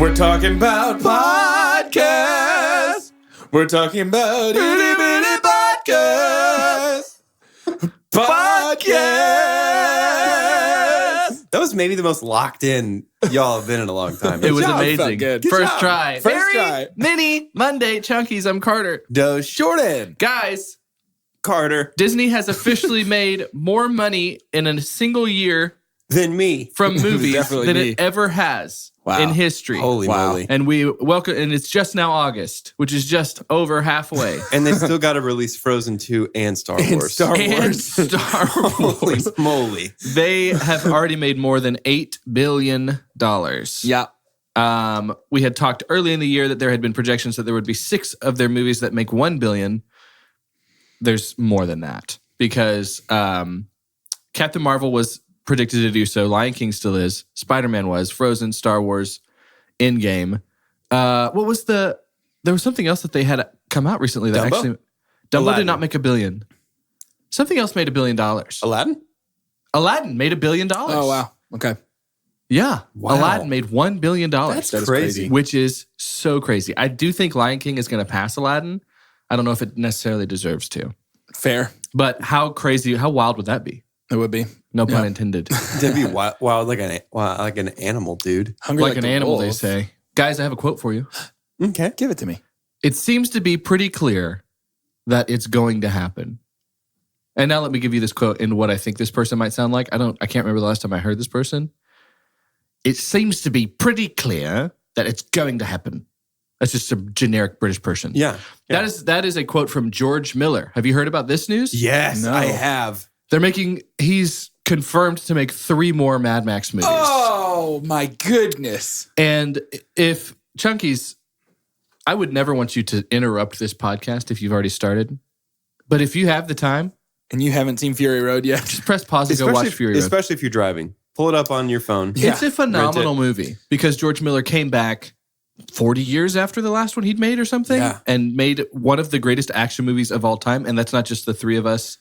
We're talking about podcasts. We're talking about itty bitty podcasts. Podcast. That was maybe the most locked in y'all have been in a long time. It was amazing. Good First job. try. First try. Mini Monday Chunkies. I'm Carter. Doge Jordan. Guys, Carter. Disney has officially made more money in a single year Than me. from movies Definitely than me. it ever has Wow. in history. Holy moly. And we welcome, and it's just now August, which is just over halfway. And they still got to release Frozen 2 and Star Wars. And Star Holy Wars. moly. They have already made more than $8 billion. Yeah. We had talked early in the year that there had been projections that there would be 6 of their movies that make $1 billion. There's more than that because Captain Marvel was predicted to do so. Lion King still is. Spider-Man was. Frozen, Star Wars, Endgame. What was there was something else that they had come out recently that Dumbo? actually... Dumbo Aladdin. did not make $1 billion. Something else made $1 billion. Aladdin? Aladdin made $1 billion. Oh, wow. Okay. Yeah. Wow. Aladdin made $1 billion. That's crazy. Which is so crazy. I do think Lion King is going to pass Aladdin. I don't know if it necessarily deserves to. Fair. But how wild would that be? It would be. No pun intended. That'd be wild like an animal, dude. Hungry Like an the animal, they wolf. say. Guys, I have a quote for you. Okay. Give it to me. It seems to be pretty clear that it's going to happen. And now let me give you this quote in what I think this person might sound like. I can't remember the last time I heard this person. It seems to be pretty clear that it's going to happen. That's just a generic British person. Yeah. That is a quote from George Miller. Have you heard about this news? Yes, No. I have. He's confirmed to make 3 more Mad Max movies. Oh, my goodness. And if Chunkies, I would never want you to interrupt this podcast if you've already started. But if you have the time, And you haven't seen Fury Road yet? just press pause and go watch Fury Road. Especially if you're driving. Pull it up on your phone. Yeah. It's a phenomenal movie because George Miller came back 40 years after the last one he'd made or something and made one of the greatest action movies of all time. And that's not just the 3 of us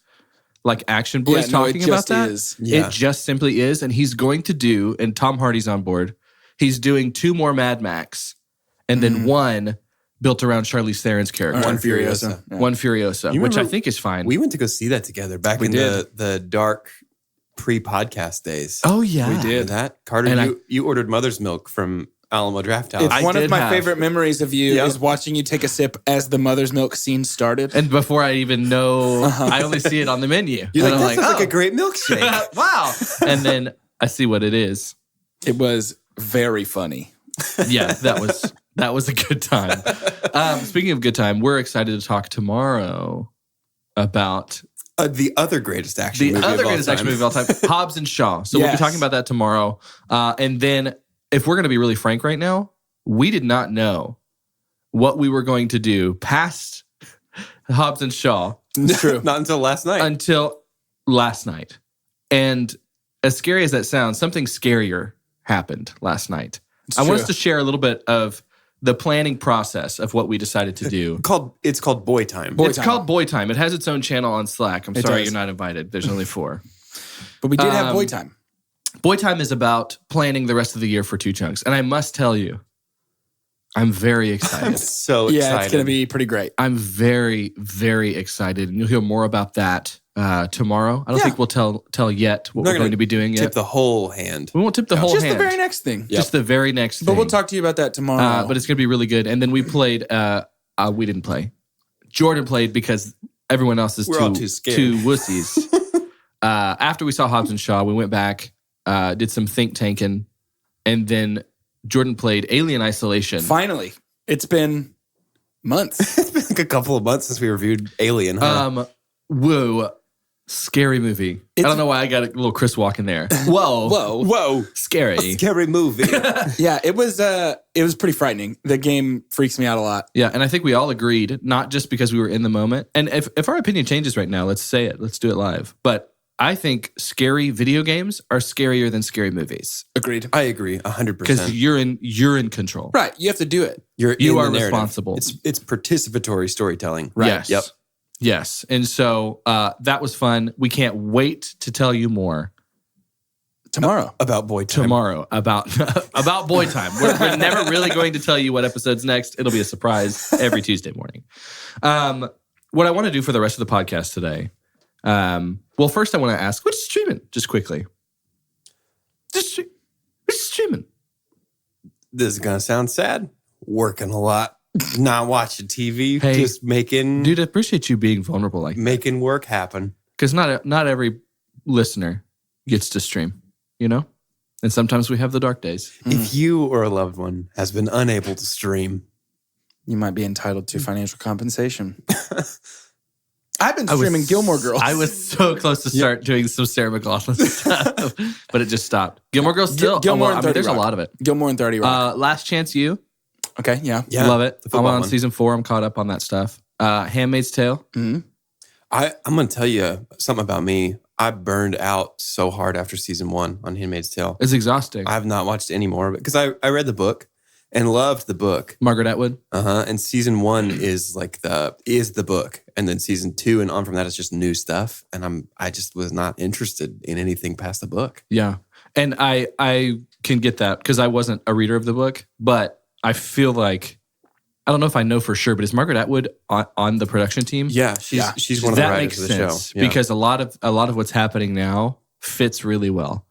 like action boys talking about that. Yeah. It just simply is. And he's going to do, and Tom Hardy's on board, he's doing 2 more Mad Max and then 1 built around Charlize Theron's character. One Furiosa. Yeah. One Furiosa, You which I remember- think is fine. We went to go see that together back in did. the dark pre-podcast days. oh, yeah. We did. Remember that? Carter, And you ordered mother's milk from Alamo Draft House. It's I one of did my have- favorite memories of you Yep. is watching you take a sip as the mother's milk scene started. And before I even know, I only see it on the menu. You're And like, I'm that sounds like oh. a great milkshake. Wow. And then I see what it is. It was very funny. Yeah, that was a good time. Speaking of good time, we're excited to talk tomorrow about The other greatest action movie action time. movie of all time, Hobbs and Shaw. So we'll be Yes. talking about that tomorrow. And then if we're going to be really frank right now, we did not know what we were going to do past Hobbs and Shaw It's true. Not until last night. until last night. And as scary as that sounds, something scarier happened last night. I want us to share a little bit of the planning process of what we decided to do. It's called Boy Time. It's called Boy Time. It has its own channel on Slack. I'm sorry does. you're not invited. There's only 4. But we did have boy time. Boy Time is about planning the rest of the year for 2 chunks. And I must tell you, I'm very I'm excited. so Yeah, excited. it's going to be pretty great. I'm very, very excited. And you'll hear more about that tomorrow. I don't think we'll tell yet what we're going to be doing Tip yet. the whole hand. We won't tip the whole Just hand. the very next thing. Just the very next thing. But we'll talk to you about that tomorrow. But it's going to be really good. And then we played, we didn't play. Jordan played because everyone else is We're all too scared. too wussies. After we saw Hobbs and Shaw, we went back, did some think tanking, and then Jordan played Alien Isolation. Finally. It's been months. It's been like a couple of months since we reviewed Alien, huh? Whoa. Scary movie. I don't know why I got a little Chris Walk in there. Whoa. Whoa. Scary. Scary movie. Yeah, it was pretty frightening. The game freaks me out a lot. Yeah, and I think we all agreed, not just because we were in the moment. And if our opinion changes right now, let's say it. Let's do it live. But I think scary video games are scarier than scary movies Agreed. I agree 100%. because you're in control. Right. You have to do it. You in the are narrative. responsible. It's participatory storytelling. Right. Yes. Yep. Yes. And so that was fun. We can't wait to tell you more Tomorrow. About boy time. tomorrow about Boy Time. We're never really going to tell you what episode's next. It'll be a surprise every Tuesday morning. What I want to do for the rest of the podcast today, well, first I want to ask, what's streaming? Just quickly. What's streaming? This is going to sound sad. Working a lot. Not watching TV. Hey, just making Dude, I appreciate you being vulnerable like that. making work happen. Because not every listener gets to stream, you know? And sometimes we have the dark days. If you or a loved one has been unable to stream, You might be entitled to financial compensation. I've been streaming Gilmore Girls. I was so close to start doing some Sarah McLachlan stuff, but it just stopped. Gilmore Girls still. Gilmore and 30 there's Rock. a lot of it. Gilmore and 30 Rock. Last Chance You. Okay, yeah. yeah, Love it. the I'm football on one. season 4. I'm caught up on that stuff. Handmaid's Tale. Mm-hmm. I'm going to tell you something about me. I burned out so hard after season 1 on Handmaid's Tale. It's exhausting. I have not watched any more because I read the book and loved the book. Margaret Atwood. And season 1 is like the book, and then season 2 and on from that is just new stuff. And I just was not interested in anything past the book. Yeah. And I can get that because I wasn't a reader of the book, but I feel like, I don't know if I know for sure, but is Margaret Atwood on the production team? Yeah, she's one of the That writers makes of the sense show. Yeah. because a lot of what's happening now fits really well.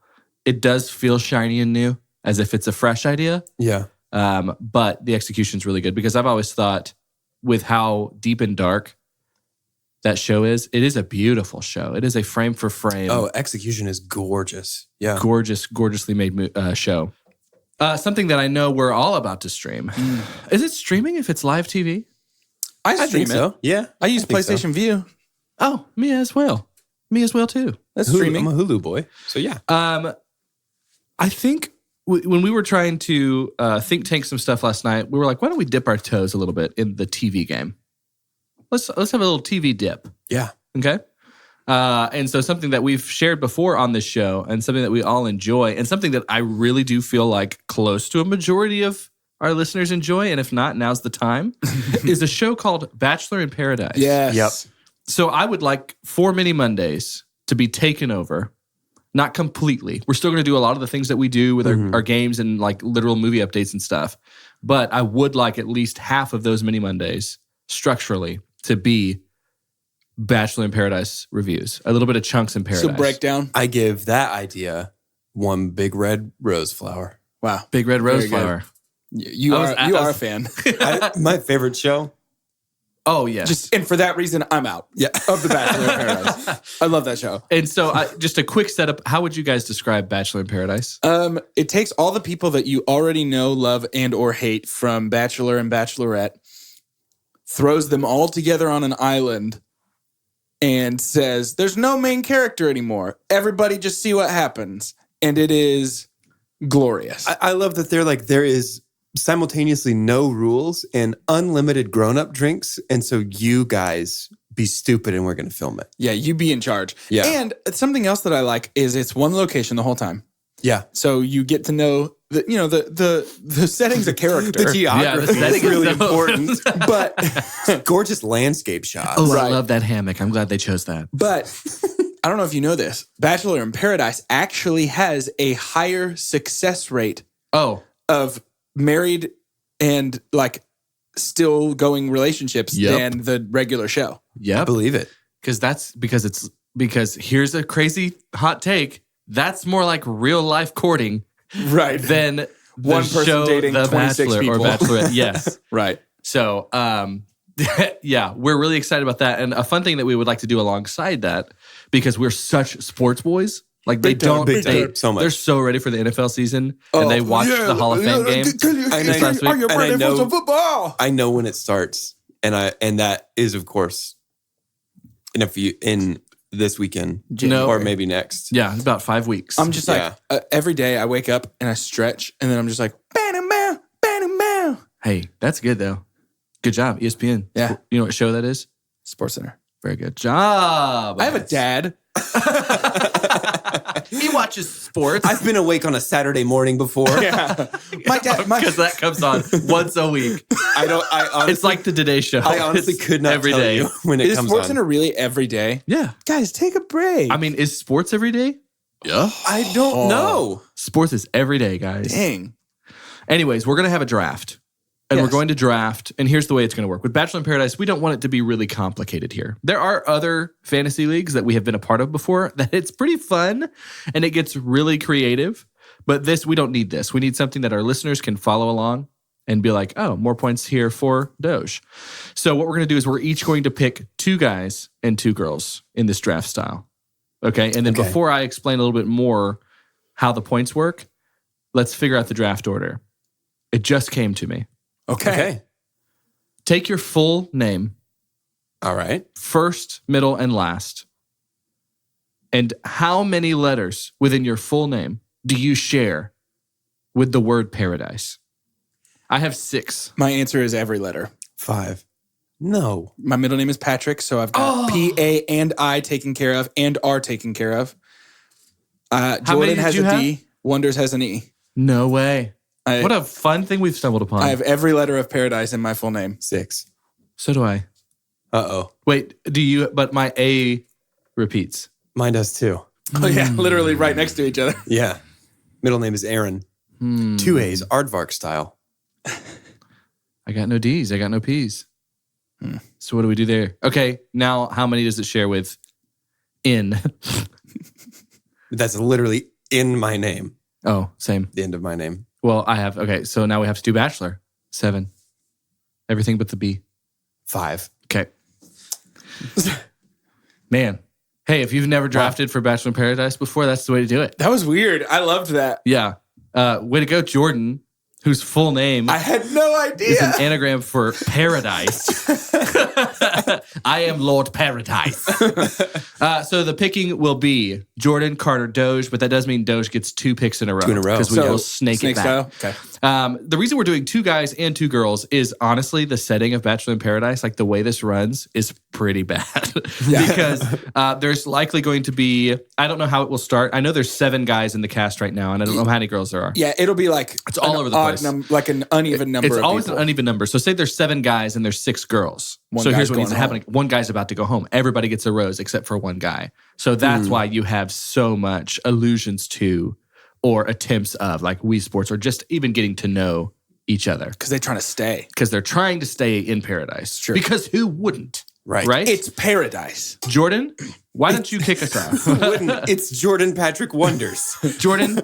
It does feel shiny and new, as if it's a fresh idea. Yeah. But the execution's really good because I've always thought with how deep and dark that show is, it is a beautiful show. It is a frame for frame, Execution is gorgeous. Yeah. gorgeously made show. Something that I know we're all about to stream. Is it streaming if it's live TV? I I stream think it. so. Yeah. I use think so. PlayStation View. Oh, me as well. Me as well too. That's Hulu, streaming. I'm a Hulu boy. So yeah. I think when we were trying to think tank some stuff last night, we were like, why don't we dip our toes a little bit in the TV game? Let's have a little TV dip. Yeah. Okay. And so something that we've shared before on this show and something that we all enjoy and something that I really do feel like close to a majority of our listeners enjoy, and if not, now's the time, is a show called Bachelor in Paradise. Yes. Yep. So I would like 4 Mini Mondays to be taken over. Not completely. We're still going to do a lot of the things that we do with our games and like literal movie updates and stuff. But I would like at least half of those Mini Mondays structurally to be Bachelor in Paradise reviews. A little bit of Chunks in Paradise. So breakdown. I give that idea one big red rose flower. Wow. Big Red Rose Very good. Flower. You I are was- a fan. My favorite show. Oh, yes. And for that reason, I'm out. Yeah. Of the Bachelor in Paradise. I love that show. And so just a quick setup. How would you guys describe Bachelor in Paradise? It takes all the people that you already know, love, and or hate from Bachelor and Bachelorette, throws them all together on an island, and says, there's no main character anymore. Everybody just see what happens. And it is glorious. I love that there is simultaneously no rules and unlimited grown-up drinks. And so you guys be stupid and we're going to film it. Yeah, you be in charge. Yeah. And something else that I like is it's one location the whole time. Yeah. So you get to know the settings of character. The geography the setting is really is so- important. but Gorgeous landscape shots. Oh, I Right. love that hammock. I'm glad they chose that. But I don't know if you know this. Bachelor in Paradise actually has a higher success rate Oh, of married and like still going relationships Yep. than the regular show. I yep. believe it. Because here's a crazy hot take. That's more like real life courting Right. than the One person show dating The 26 Bachelor people. or Bachelorette. Yes. Right. So, yeah, we're really excited about that. And a fun thing that we would like to do alongside that, because we're such sports boys. Like Big time, big time. So much. They're so ready for the NFL season, and they watched the Hall of Fame game. Are you ready for some football? I know when it starts. And that is, of course, in this weekend No. or maybe next. Yeah, about 5 weeks. I'm just like, every day I wake up and I stretch and then I'm just like, bam, bam. Hey, that's good though. Good job, ESPN. Yeah. You know what show that is? Sports Center. Very good job. I have a dad He watches sports. I've been awake on a Saturday morning before. Yeah. My dad, Because that comes on once a week. I honestly, It's like the Today Show. I honestly It's could not every tell day. you when it is comes Sports on. Center really every day? Yeah. Guys, take a break. I mean, is sports every day? Yeah. I don't know. Sports is every day, guys. Dang. Anyways, we're going to have a draft. And Yes. we're going to draft. And here's the way it's going to work. With Bachelor in Paradise, we don't want it to be really complicated here. There are other fantasy leagues that we have been a part of before that it's pretty fun and it gets really creative. But we don't need this. We need something that our listeners can follow along and be like, oh, more points here for Doge. So what we're going to do is we're each going to pick 2 guys and 2 girls in this draft style. Okay. And then before I explain a little bit more how the points work, let's figure out the draft order. It just came to me. Okay. Take your full name, All right. first, middle, and last. And how many letters within your full name do you share with the word paradise? I have 6. My answer is every letter. 5. No. My middle name is Patrick, so I've got P, A, and I taken care of and are taken care of. many Jordan did has you a have? D. Wonders has an E. No way. I- What a fun thing we've stumbled upon. I have every letter of paradise in my full name. 6. So do I. Uh-oh. Wait, do you? But my A repeats. Mine does too. Oh, yeah. Literally right next to each other. Yeah. Middle name is Aaron. 2 A's, Aardvark style. I got no D's. I got no P's. So what do we do there? Okay, now how many does it share with in? That's literally in my name. Oh, same. The end of my name. Well, I have, okay, so now we have to do Bachelor. 7. Everything but the B. 5. Okay. Man. Hey, if you've never drafted for Bachelor in Paradise before, that's the way to do it. That was weird. I loved that. Yeah. Way to go, Jordan, whose full name I had no is idea. an anagram for paradise. I am Lord Paradise. So the picking will be Jordan, Carter, Doge, but that does mean Doge gets 2 picks in a row. 2 in a row. Because we So, will snake it back. style? Okay. The reason we're doing 2 guys and 2 girls is honestly the setting of Bachelor in Paradise, like the way this runs is pretty bad. Because there's likely going to be, I don't know how it will start. I know there's 7 guys in the cast right now, and I don't know how many girls there are. Yeah, it'll be like It's all an over the odd place. like an uneven number It's of always people. an uneven number. So say there's 7 guys and there's 6 girls. One So guy's here's what needs to going happen. One guy's about to go home. Everybody gets a rose except for one guy. So that's why you have so much allusions to or attempts of like WiiSports or just even getting to know each other. Because they're trying to stay. Because they're trying to stay in paradise. True. Because who wouldn't? Right. Right? It's paradise. Jordan, why don't you kick us off? Wouldn't. It's Jordan Patrick Wonders. Jordan?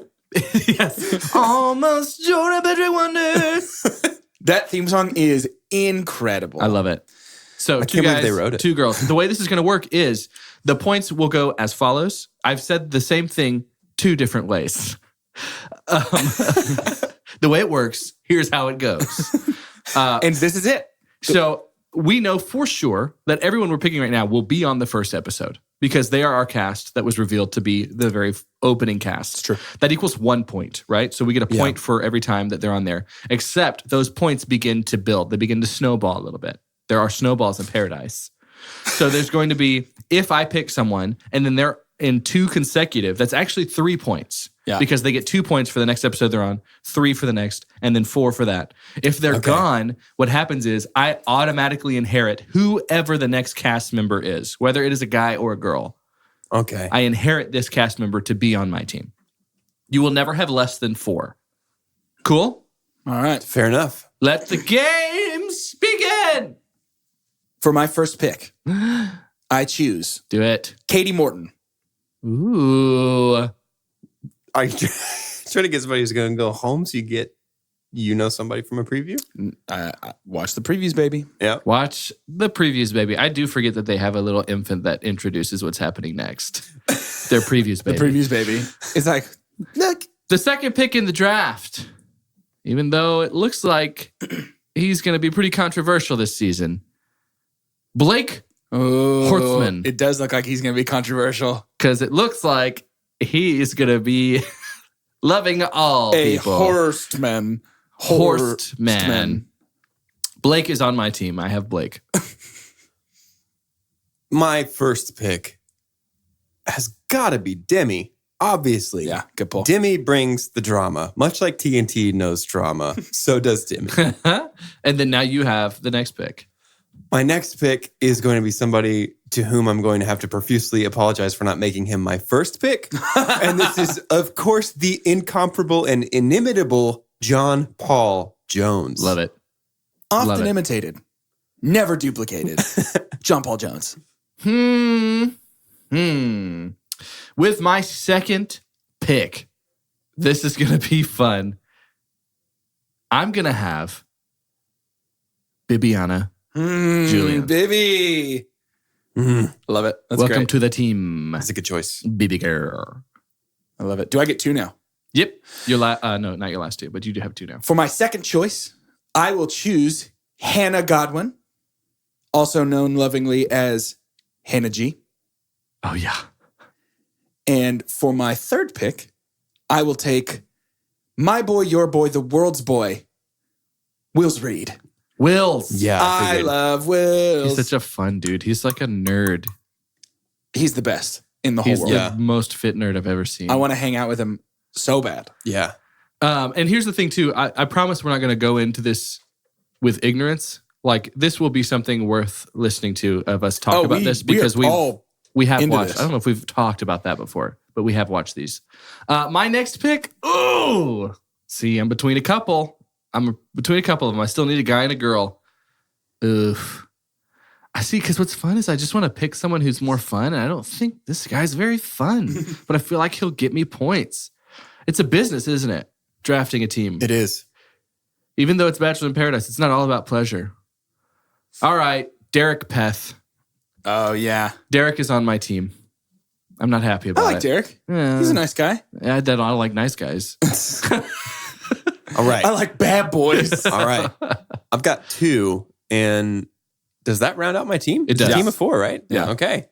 Yes. Almost Jordan Patrick Wonders. That theme song is incredible. I love it. So 2 can't believe guys, they wrote it. 2 girls. The way this is going to work is the points will go as follows. I've said the same thing 2 different ways. The way it works, here's how it goes. And this is it. So we know for sure that everyone we're picking right now will be on the first episode because they are our cast that was revealed to be the very opening cast. It's true. That equals 1 point, right? So we get a point for every time that they're on there, except those points begin to build. They begin to snowball a little bit. There are snowballs in paradise. So there's going to be, if I pick someone and then they're in 2 consecutive, that's actually 3 points. Yeah. Because they get 2 points for the next episode they're on, 3 for the next, and then 4 for that. If they're gone, what happens is I automatically inherit whoever the next cast member is, whether it is a guy or a girl. Okay. I inherit this cast member to be on my team. You will never have less than 4. Cool? All right. Fair enough. Let the games begin. For my first pick, I choose Do it. Katie Morton. Ooh. Are you trying to get somebody who's going to go home so you know somebody from a preview? I watch the previews, baby. Yeah. Watch the previews, baby. I do forget that they have a little infant that introduces what's happening next. Their previews, baby. The previews, baby. It's like, look. The second pick in the draft, even though it looks like he's going to be pretty controversial this season, Blake Horstman. It does look like he's going to be controversial. Because it looks like he is going to be loving all people. Horstman. Horstman. Blake is on my team. I have Blake. My first pick has got to be Demi. Obviously. Yeah, good pull. Demi brings the drama. Much like TNT knows drama, so does Demi. And then now you have the next pick. My next pick is going to be somebody to whom I'm going to have to profusely apologize for not making him my first pick. And this is, of course, the incomparable and inimitable John Paul Jones. Love it. Often imitated, never duplicated. John Paul Jones. With my second pick, this is going to be fun. I'm going to have Bibiana Julian. Baby. Love it. That's Welcome great. to the team, That's a good choice. Bibi girl. I love it. Do I get two now? Yep. No, not your last two, but you do have two now. For my second choice, I will choose Hannah Godwin, also known lovingly as Hannah G. Oh, yeah. And for my third pick, I will take my boy, your boy, the world's boy, Wills Reed. Wills. Yeah. I love Wills. He's such a fun dude. He's like a nerd. He's the best in the whole He's world. the most fit nerd I've ever seen. I want to hang out with him so bad. Yeah. And here's the thing, too. I promise we're not going to go into this with ignorance. Like, this will be something worth listening to of us talk about this because we have into watched. this. I don't know if we've talked about that before, but we have watched these. My next pick. Ooh. See, I'm between a couple. I'm between a couple of them. I still need a guy and a girl. Oof. I see, because what's fun is I just want to pick someone who's more fun, and I don't think this guy's very fun, but I feel like he'll get me points. It's a business, isn't it? Drafting a team. It is. Even though it's Bachelor in Paradise, it's not all about pleasure. All right, Derek Peth. Oh, yeah. Derek is on my team. I'm not happy about I like it. Derek. He's a nice guy. I don't like nice guys. All right. I like bad boys. All right. I've got two. And does that round out my team? It It's a does. team of four, right? Yeah. Okay.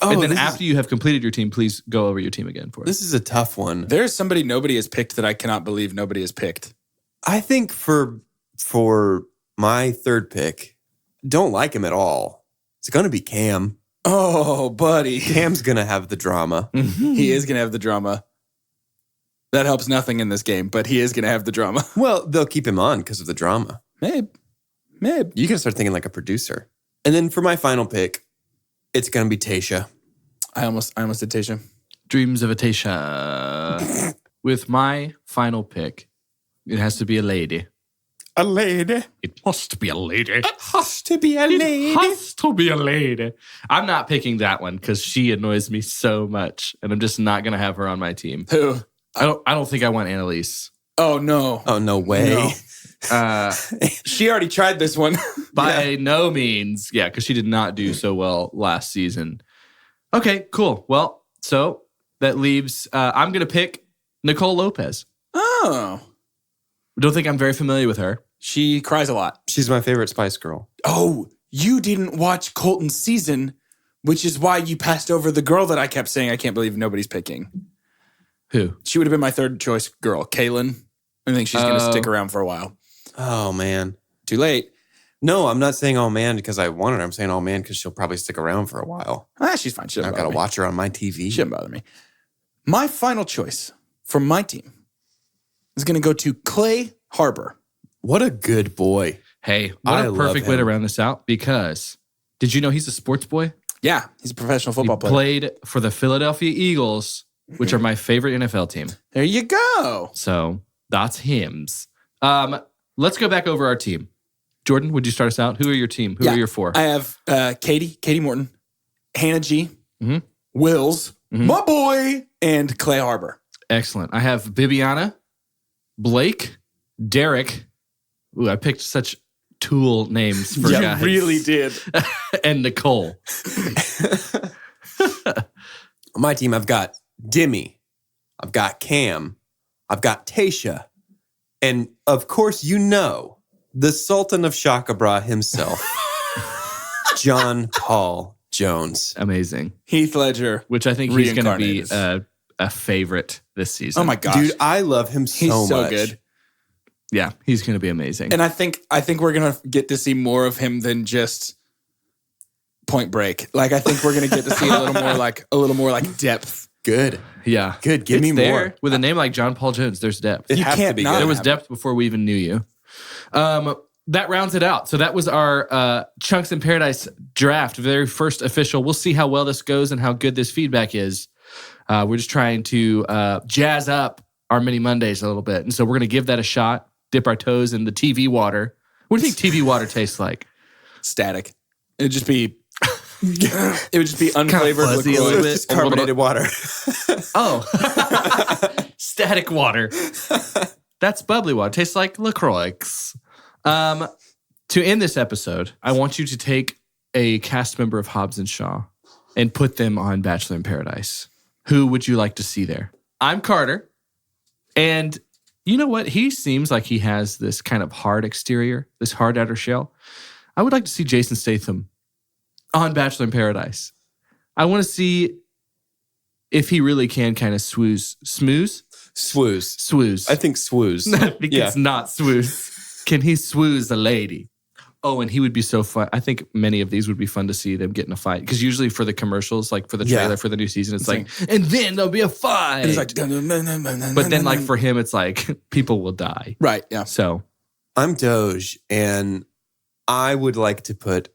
And then this after you have completed your team, please go over your team again for us. This is a tough one. There's somebody nobody has picked that I cannot believe nobody has picked. I think for my third pick, don't like him at all. It's going to be Cam. Oh, buddy. Cam's going to have the drama. He is going to have the drama. That helps nothing in this game, but he is going to have the drama. Well, they'll keep him on because of the drama. Maybe. You got to start thinking like a producer. And then for my final pick, it's going to be Tasha. I almost did Tasha. Dreams of a Tasha. With my final pick, it has to be a lady. A lady. It must be a lady. It has to be a lady. It has to be a lady. I'm not picking that one because she annoys me so much, and I'm just not going to have her on my team. Who? I don't think I want Annalise. Oh, no. Oh, no way. No. She already tried this one. By no means. Yeah, because she did not do so well last season. Okay, cool. Well, so that leaves, I'm going to pick Nicole Lopez. Oh. Don't think I'm very familiar with her. She cries a lot. She's my favorite Spice Girl. Oh, you didn't watch Colton's season, which is why you passed over the girl that I kept saying I can't believe nobody's picking. Who? She would have been my third choice girl, Kaylin. I think she's going to stick around for a while. Oh, man. Too late. No, I'm not saying oh, man, because I want her. I'm saying oh, man, because she'll probably stick around for a while. She's fine. She I've doesn't got to bother me. watch her on my TV. She shouldn't bother me. My final choice from my team is going to go to Clay Harbor. What a good boy. Hey, what I a love perfect way to him. round this out because did you know he's a sports boy? Yeah, he's a professional football He player. played for the Philadelphia Eagles, which are my favorite NFL team. There you go. So that's hims. Let's go back over our team. Jordan, would you start us out? Who are your team? Who are your four? I have Katie Morton, Hannah G, Mhm. Wills, my boy, and Clay Harbor. Excellent. I have Bibiana, Blake, Derek. Ooh, I picked such tool names for guys. did. And Nicole. On my team, I've got Demi. I've got Cam. I've got Tasha. And of course, you know, the Sultan of Shaka Bra himself, John Paul Jones. Amazing. Heath Ledger. Which I think he's going to be Reincarnated. a favorite this season. Oh my gosh. Dude, I love him so He's so much. good. Yeah, he's going to be amazing. And I think we're going to get to see more of him than just Point Break. Like, I think we're gonna get to see a little more like depth. Good. Yeah. Good. Give me there. more. With a name like John Paul Jones, there's depth. It You has to can't be not good. There was have depth before we even knew you. That rounds it out. So that was our Chunks in Paradise draft, very first official. We'll see how well this goes and how good this feedback is. We're just trying to jazz up our Mini Mondays a little bit. And so we're going to give that a shot, dip our toes in the TV water. What do you think TV water tastes like? Static. It'd just be unflavored fuzzy a LaCroix. little bit. It's just carbonated water. Oh, static water. That's bubbly water. Tastes like LaCroix. To end this episode, I want you to take a cast member of Hobbs and Shaw and put them on Bachelor in Paradise. Who would you like to see there? I'm Carter. And you know what? He seems like he has this kind of hard exterior, this hard outer shell. I would like to see Jason Statham on Bachelor in Paradise. I want to see if he really can kind of swooze. Swooze. I think swooze. I think it's not swooze. Can he swooze a lady? Oh, and he would be so fun. I think many of these would be fun to see them get in a fight. Because usually for the commercials, like for the trailer for the new season, it's like, and then there'll be a fight. And it's like, but then like for him, it's like people will die. right, yeah. So I'm Doge, and I would like to put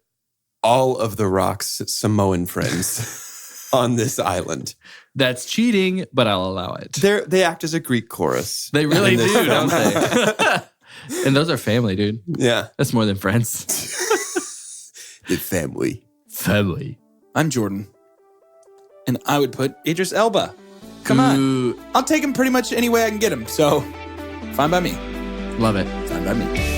all of The Rock's Samoan friends on this island. that's cheating, but I'll allow it. They act as a Greek chorus. They really do, don't they? And those are family, dude. Yeah. That's more than friends. The family. Family. I'm Jordan. And I would put Idris Elba. Come on. I'll take him pretty much any way I can get him. So, fine by me. Love it. Fine by me.